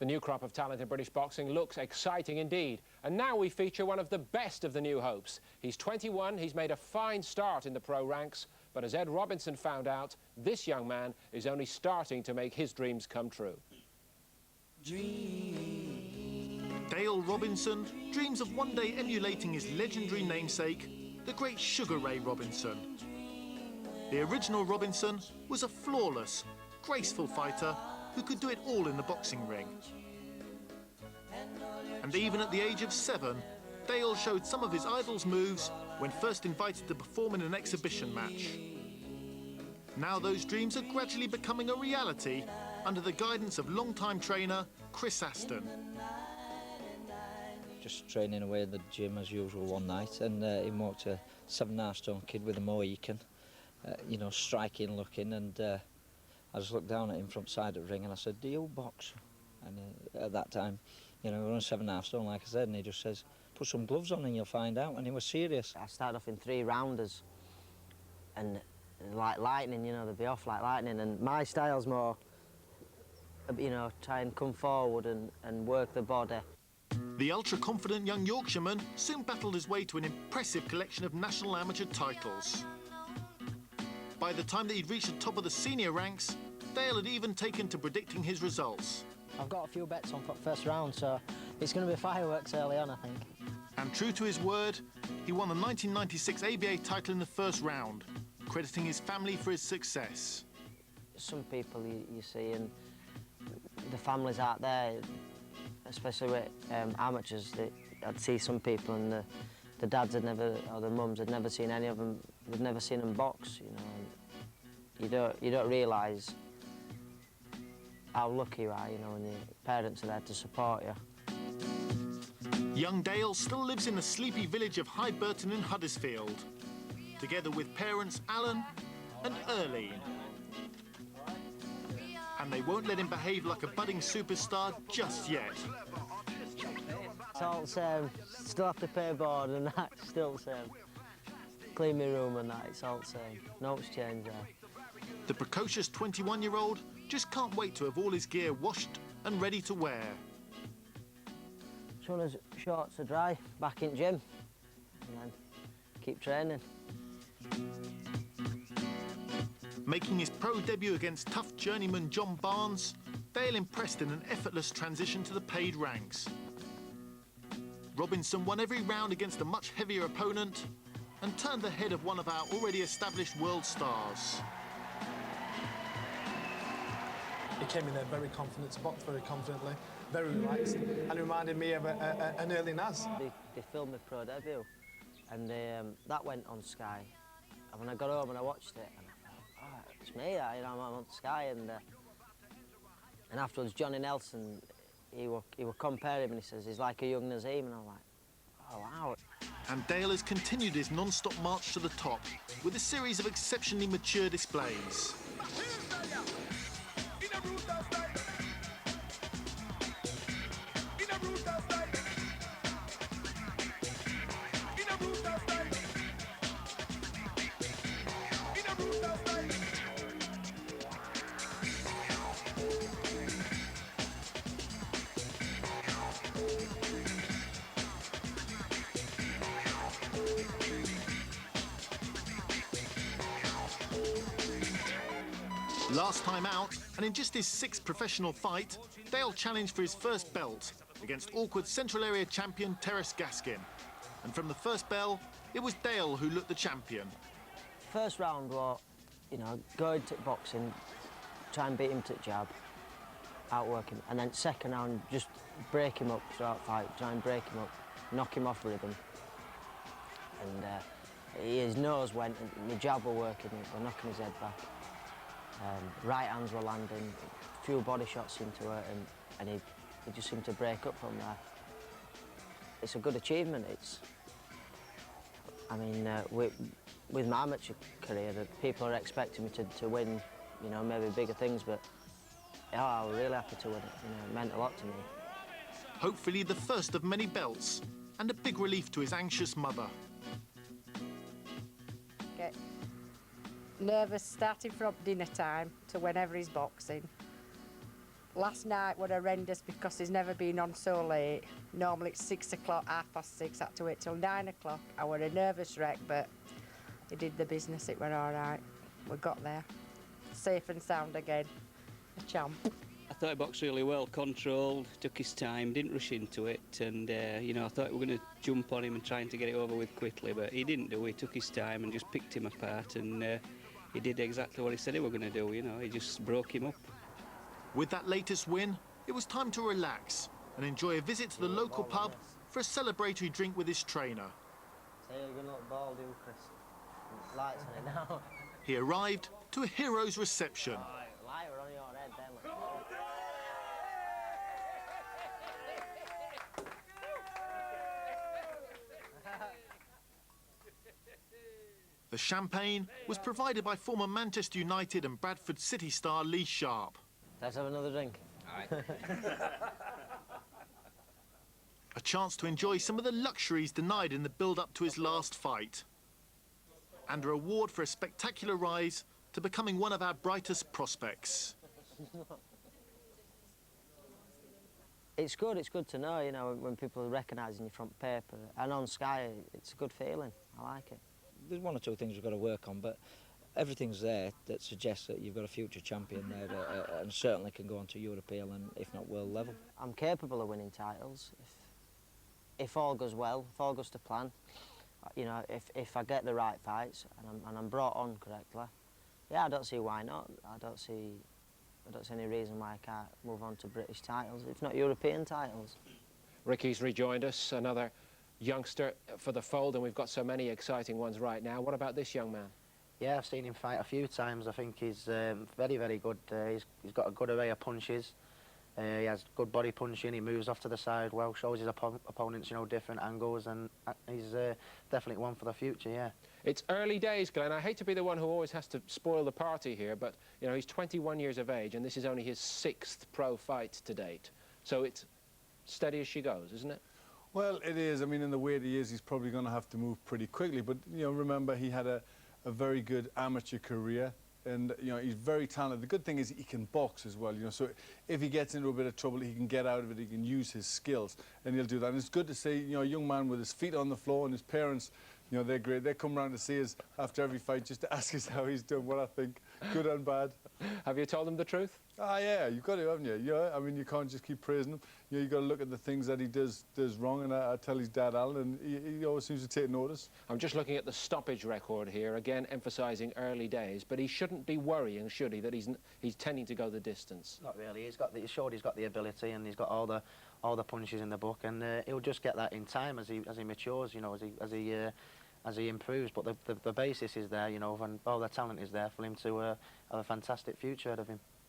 The new crop of talent in British boxing looks exciting indeed. And now we feature one of the best of the new hopes. He's 21, he's made a fine start in the pro ranks, but as Ed Robinson found out, this young man is only starting to make his dreams come true. Dale Robinson dreams of one day emulating his legendary namesake, the great Sugar Ray Robinson. The original Robinson was a flawless, graceful fighter who could do it all in the boxing ring. And even at the age of 7, Dale showed some of his idol's moves when first invited to perform in an exhibition match. Now those dreams are gradually becoming a reality under the guidance of long-time trainer Chris Aston. Just training away in the gym as usual one night, and he walked a 7.5 stone kid with a Mohican, you know, striking looking, and I just looked down at him from side of the ring and I said, "Do you box?" And at that time, you know, we were on 7.5 stone, like I said, and he just says, "Put some gloves on and you'll find out," and he was serious. I started off in 3 rounders, and like lightning, you know, they'd be off like lightning, and my style's more, you know, try and come forward and work the body. The ultra-confident young Yorkshireman soon battled his way to an impressive collection of national amateur titles. By the time that he'd reached the top of the senior ranks, Dale had even taken to predicting his results. I've got a few bets on for first round, so it's going to be fireworks early on, I think. And true to his word, he won the 1996 ABA title in the first round, crediting his family for his success. Some people you see, and the families out there, especially with amateurs, I'd see some people and the dads had never, or the mums had never seen any of them, they'd never seen them box, you know. And you don't realise how lucky you are, you know, when your parents are there to support you. Young Dale still lives in the sleepy village of High Burton in Huddersfield, together with parents Alan and Earline. And they won't let him behave like a budding superstar just yet. It's all the same. Still have to pay board and that, still the same. Clean my room and that, it's all the same. No much change there. The precocious 21-year-old just can't wait to have all his gear washed and ready to wear. As soon as shorts are dry, back in gym, and then keep training. Making his pro debut against tough journeyman John Barnes, Dale impressed in an effortless transition to the paid ranks. Robinson won every round against a much heavier opponent and turned the head of one of our already established world stars. He came in there very confident, boxed very confidently, very relaxed, and reminded me of an early Naz. They filmed my pro debut, and that went on Sky. And when I got home and I watched it, and I thought, oh, it's me, you know, I'm on Sky. And afterwards, Johnny Nelson, he were comparing him, and he says, he's like a young Nazim, and I'm like, oh, wow. And Dale has continued his non-stop march to the top with a series of exceptionally mature displays. Last time out, and in just his 6th professional fight, Dale challenged for his first belt against awkward Central Area champion Terrace Gaskin. And from the first bell, it was Dale who looked the champion. First round was, you know, go into boxing, try and beat him to jab, outwork him, and then second round, just break him up throughout fight, try and break him up, knock him off rhythm. And his nose went, and the jab were working, were knocking his head back. Right hands were landing, a few body shots into it, and he just seemed to break up from there. It's a good achievement. I mean, with my amateur career, people are expecting me to win, you know, maybe bigger things, but yeah, I was really happy to win it. You know, it meant a lot to me. Hopefully the first of many belts, and a big relief to his anxious mother. Get nervous starting from dinner time to whenever he's boxing. Last night was horrendous because he's never been on so late. Normally it's 6 o'clock, 6:30, had to wait till 9 o'clock. I was a nervous wreck, but he did the business, it went all right. We got there, safe and sound again, a champ. I thought he boxed really well, controlled, took his time, didn't rush into it, and you know, I thought we were going to jump on him and trying to get it over with quickly, but he didn't do. He took his time and just picked him apart, and he did exactly what he said he was going to do. You know, he just broke him up. With that latest win, it was time to relax and enjoy a visit to the local pub for a celebratory drink with his trainer. So you're going to look bald, you, Chris. Lights on it now. He arrived to a hero's reception. Light on your head then. The champagne was provided by former Manchester United and Bradford City star Lee Sharp. Let's have another drink. A chance to enjoy some of the luxuries denied in the build-up to his last fight. And a reward for a spectacular rise to becoming one of our brightest prospects. It's good to know, you know, when people are recognising your front paper. And on Sky, it's a good feeling. I like it. There's one or two things we've got to work on, but everything's there that suggests that you've got a future champion there and certainly can go on to European and, if not, world level. I'm capable of winning titles if all goes well, if all goes to plan. You know, if I get the right fights and I'm brought on correctly, yeah, I don't see why not. I don't see any reason why I can't move on to British titles, if not European titles. Ricky's rejoined us, another youngster for the fold, and we've got so many exciting ones right now. What about this young man? Yeah, I've seen him fight a few times. I think he's very, very good. He's got a good array of punches. He has good body punching. He moves off to the side well, shows his opponents, you know, different angles, and he's definitely one for the future, yeah. It's early days, Glenn. I hate to be the one who always has to spoil the party here, but, you know, he's 21 years of age, and this is only his 6th pro fight to date. So it's steady as she goes, isn't it? Well, it is. I mean, in the way that he is, he's probably going to have to move pretty quickly. But, you know, remember, he had a very good amateur career. And, you know, he's very talented. The good thing is he can box as well, you know. So if he gets into a bit of trouble, he can get out of it. He can use his skills, and he'll do that. And it's good to see, you know, a young man with his feet on the floor, and his parents, you know, they're great. They come round to see us after every fight just to ask us how he's doing, what I think, good and bad. Have you told him the truth? Ah, yeah, you've got to, haven't you? Yeah, I mean, you can't just keep praising him. You know, you've got to look at the things that he does wrong, and I tell his dad, Alan, and he always seems to take notice. I'm just looking at the stoppage record here, again emphasising early days, but he shouldn't be worrying, should he, that he's tending to go the distance? Not really. He's showed he's got the ability, and he's got all the punches in the book, and he'll just get that in time as he matures, you know, as he improves. But the basis is there, you know, and all the talent is there for him to have a fantastic future ahead of him.